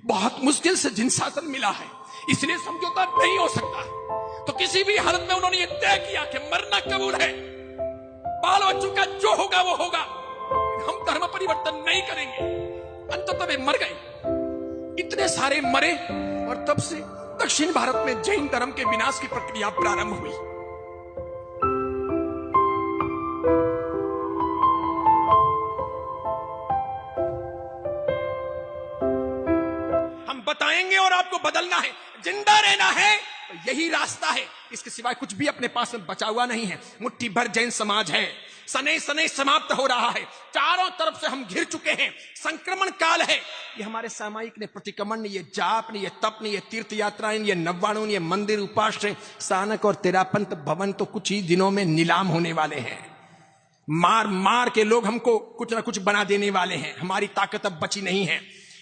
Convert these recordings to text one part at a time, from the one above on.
बहुत मुश्किल से जिन शासन मिला है, इसलिए समझौता नहीं हो सकता। तो किसी भी हालत में उन्होंने ये तय किया कि मरना कबूल है, बाल बच्चों का जो होगा वो होगा, हम धर्म परिवर्तन नहीं करेंगे। अंततः वे मर गए, इतने सारे मरे, और तब से दक्षिण भारत में जैन धर्म के विनाश की प्रक्रिया प्रारंभ हुई। हम बताएंगे और आपको बदलना है, जिंदा रहना है, तो यही रास्ता है। इसके सिवाय कुछ भी अपने पास में बचा हुआ नहीं है। मुट्ठी भर जैन समाज है, सने सने समाप्त हो रहा है, चारों तरफ से हम घिर चुके हैं, संक्रमण काल है। ये हमारे सामायिक ने प्रतिक्रमण, ये जाप ने, ये तप ने, ये तीर्थ यात्राएं, ये नव्वाणु, ये मंदिर उपास्य, सानक और तेरापंथ भवन तो कुछ ही दिनों में नीलाम होने वाले हैं। मार मार के लोग हमको कुछ ना कुछ बना देने वाले हैं, हमारी ताकत अब बची नहीं है।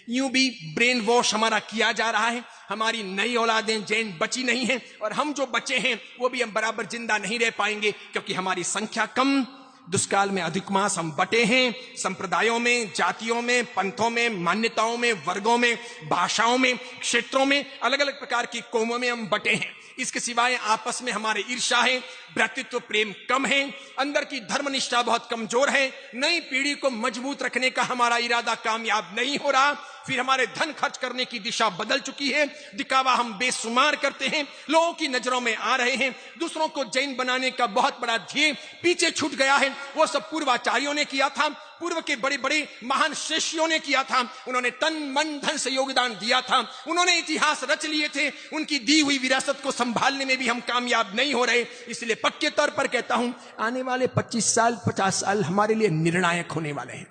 यूं भी ब्रेन वॉश हमारा किया जा रहा है, हमारी नई औलादें जैन बची नहीं हैं, और हम जो बचे हैं वो भी हम बराबर जिंदा नहीं रह पाएंगे, क्योंकि हमारी संख्या कम, दुष्काल में अधिक मास हम बटे हैं, संप्रदायों में, जातियों में, पंथों में, मान्यताओं में, वर्गों में, भाषाओं में, क्षेत्रों में, अलग अलग प्रकार की कौमों में हम बटे हैं। इसके सिवाय आपस में हमारे ईर्ष्या है, भ्रातृत्व प्रेम कम है, अंदर की धर्मनिष्ठा बहुत कमजोर है, नई पीढ़ी को मजबूत रखने का हमारा इरादा कामयाब नहीं हो रहा। फिर हमारे धन खर्च करने की दिशा बदल चुकी है, दिखावा हम बेशुमार करते हैं, लोगों की नजरों में आ रहे हैं। दूसरों को जैन बनाने का बहुत बड़ा ध्येय पीछे छूट गया है। वो सब पूर्वाचार्यों ने किया था, पूर्व के बड़े बड़े महान शिष्यों ने किया था, उन्होंने तन मन धन से योगदान दिया था, उन्होंने इतिहास रच लिए थे, उनकी दी हुई विरासत को संभालने में भी हम कामयाब नहीं हो रहे। इसलिए पक्के तौर पर कहता हूं, आने वाले 25 साल 50 साल हमारे लिए निर्णायक होने वाले हैं।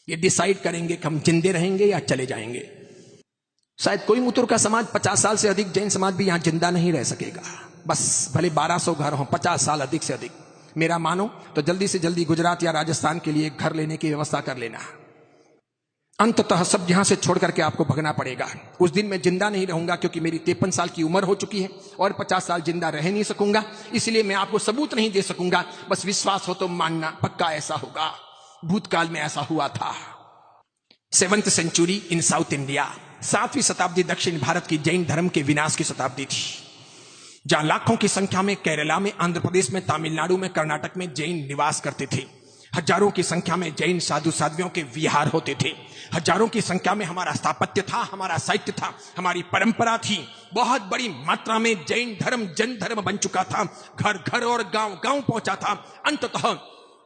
ये डिसाइड करेंगे कि हम जिंदे रहेंगे या चले जाएंगे। शायद कोई मुतुर का समाज 50 साल से अधिक जैन समाज भी यहां जिंदा नहीं रह सकेगा। बस भले 1200 घर हो, 50 साल अधिक से अधिक, मेरा मानो तो जल्दी से जल्दी गुजरात या राजस्थान के लिए घर लेने की व्यवस्था कर लेना। अंततः सब यहां से छोड़ करके आपको भगना पड़ेगा। उस दिन मैं जिंदा नहीं रहूंगा, क्योंकि मेरी 53 साल की उम्र हो चुकी है और 50 साल जिंदा रह नहीं सकूंगा। इसलिए मैं आपको सबूत नहीं दे सकूंगा, बस विश्वास हो तो मानना, पक्का ऐसा होगा। भूतकाल में ऐसा हुआ था। 7th सेंचुरी इन साउथ इंडिया, 7वीं शताब्दी दक्षिण भारत की जैन धर्म के विनाश की शताब्दी थी, जहां लाखों की संख्या में केरला में, आंध्र प्रदेश में, तमिलनाडु में, कर्नाटक में जैन निवास करते थे। हजारों की संख्या में जैन साधु साध्वियों के विहार होते थे। हजारों की संख्या में हमारा स्थापत्य था, हमारा साहित्य था, हमारी परंपरा थी। बहुत बड़ी मात्रा में जैन धर्म जन धर्म बन चुका था, घर घर और गांव गांव पहुंचा था। अंततः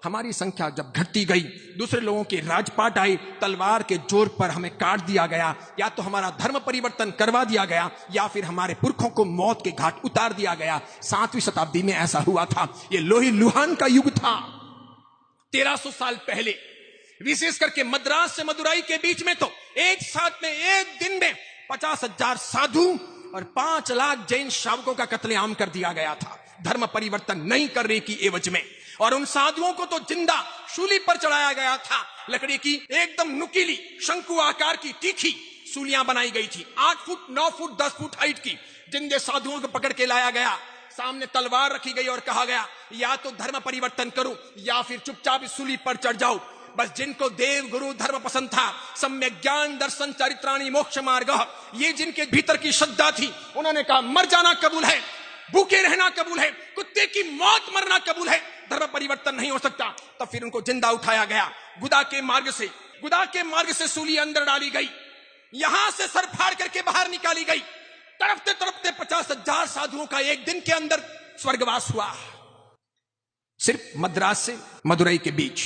हमारी संख्या जब घटती गई, दूसरे लोगों के राजपाट आए, तलवार के जोर पर हमें काट दिया गया, या तो हमारा धर्म परिवर्तन करवा दिया गया, या फिर हमारे पुरखों को मौत के घाट उतार दिया गया। 7वीं शताब्दी में ऐसा हुआ था। यह लोही लुहान का युग था। 1300 साल पहले, विशेष करके मद्रास से मदुराई के बीच में, तो एक साथ में एक दिन में 50,000 साधु और 5 लाख जैन शावकों का कत्लेआम कर दिया गया था, धर्म परिवर्तन नहीं करने की एवज में। और उन साधुओं को तो जिंदा शूली पर चढ़ाया गया था। लकड़ी की एकदम नुकीली शंकु आकार की तीखी सूलियां बनाई गई थी, 8 फुट 9 फुट 10 फुट हाइट की। जिंदे साधुओं को पकड़ के लाया गया, सामने तलवार रखी गई और कहा गया, या तो धर्म परिवर्तन करो या फिर चुपचाप सूली पर चढ़ जाओ। बस जिनको देव गुरु धर्म पसंद था, सम्यक ज्ञान दर्शन चरित्राणि मोक्ष मार्ग, ये जिनके भीतर की श्रद्धा थी, उन्होंने कहा मर जाना कबूल है, भूखे रहना कबूल है, कुत्ते की मौत मरना कबूल है, धर्म परिवर्तन नहीं हो सकता। तब फिर उनको जिंदा उठाया गया, गुदा के मार्ग से सूली अंदर डाली गई, यहां से सर फाड़ करके बाहर निकाली गई। तड़पते तड़पते 50,000 साधुओं का एक दिन के अंदर स्वर्गवास हुआ, सिर्फ मद्रास से मदुरई के बीच।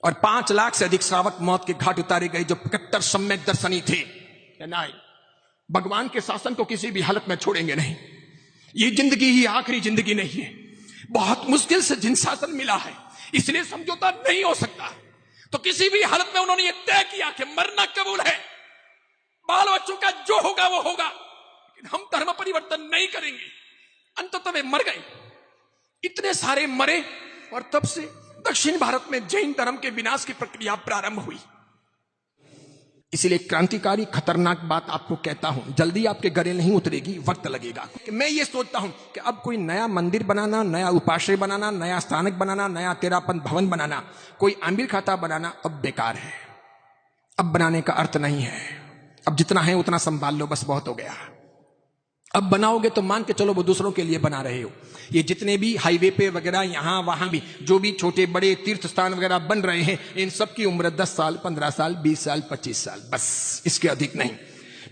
और 5 लाख से अधिक श्रावक मौत के घाट उतारे गए, जो कट्टर सम्यक दर्शनी थे। नहीं, भगवान के शासन को किसी भी हालत में छोड़ेंगे नहीं। ये जिंदगी ही आखिरी जिंदगी नहीं है। बहुत मुश्किल से जिन शासन मिला है, इसलिए समझौता नहीं हो सकता। तो किसी भी हालत में उन्होंने ये तय किया कि मरना कबूल है, बाल बच्चों का जो होगा वो होगा, लेकिन हम धर्म परिवर्तन नहीं करेंगे। अंततः वे मर गए, इतने सारे मरे, और तब से दक्षिण भारत में जैन धर्म के विनाश की प्रक्रिया प्रारंभ हुई। इसलिए क्रांतिकारी खतरनाक बात आपको कहता हूं, जल्दी आपके गले नहीं उतरेगी, वक्त लगेगा। मैं ये सोचता हूं कि अब कोई नया मंदिर बनाना, नया उपाश्रय बनाना, नया स्थानक बनाना, नया तेरापंथ भवन बनाना, कोई आमिर खाता बनाना अब बेकार है, अब बनाने का अर्थ नहीं है। अब जितना है उतना संभाल लो, बस बहुत हो गया। अब बनाओगे तो मान के चलो वो दूसरों के लिए बना रहे हो। ये जितने भी हाईवे पे वगैरह यहां वहां भी जो भी छोटे बड़े तीर्थ स्थान वगैरह बन रहे हैं, इन सब की उम्र 10 साल, 15 साल, 20 साल, 25 साल, बस, इसके अधिक नहीं।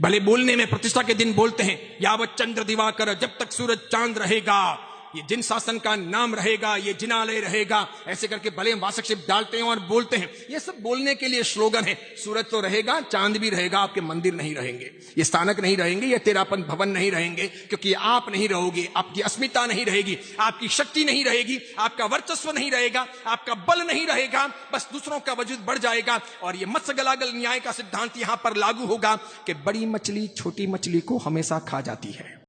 भले बोलने में प्रतिष्ठा के दिन बोलते हैं यावत चंद्र दिवाकर, जब तक सूरज चांद रहेगा, ये जिन शासन का नाम रहेगा, ये जिनालय रहेगा, ऐसे करके भले हम वास्तव डालते हैं और बोलते हैं, ये सब बोलने के लिए स्लोगन है। सूरज तो रहेगा, चांद भी रहेगा, आपके मंदिर नहीं रहेंगे, ये स्थानक नहीं रहेंगे, ये तेरापन भवन नहीं रहेंगे, क्योंकि आप नहीं रहोगे, आपकी अस्मिता नहीं रहेगी, आपकी शक्ति नहीं रहेगी, आपका वर्चस्व नहीं रहेगा, आपका बल नहीं रहेगा, बस दूसरों का वजूद बढ़ जाएगा। और ये मत्स्य गलागल न्याय का सिद्धांत यहां पर लागू होगा कि बड़ी मछली छोटी मछली को हमेशा खा जाती है।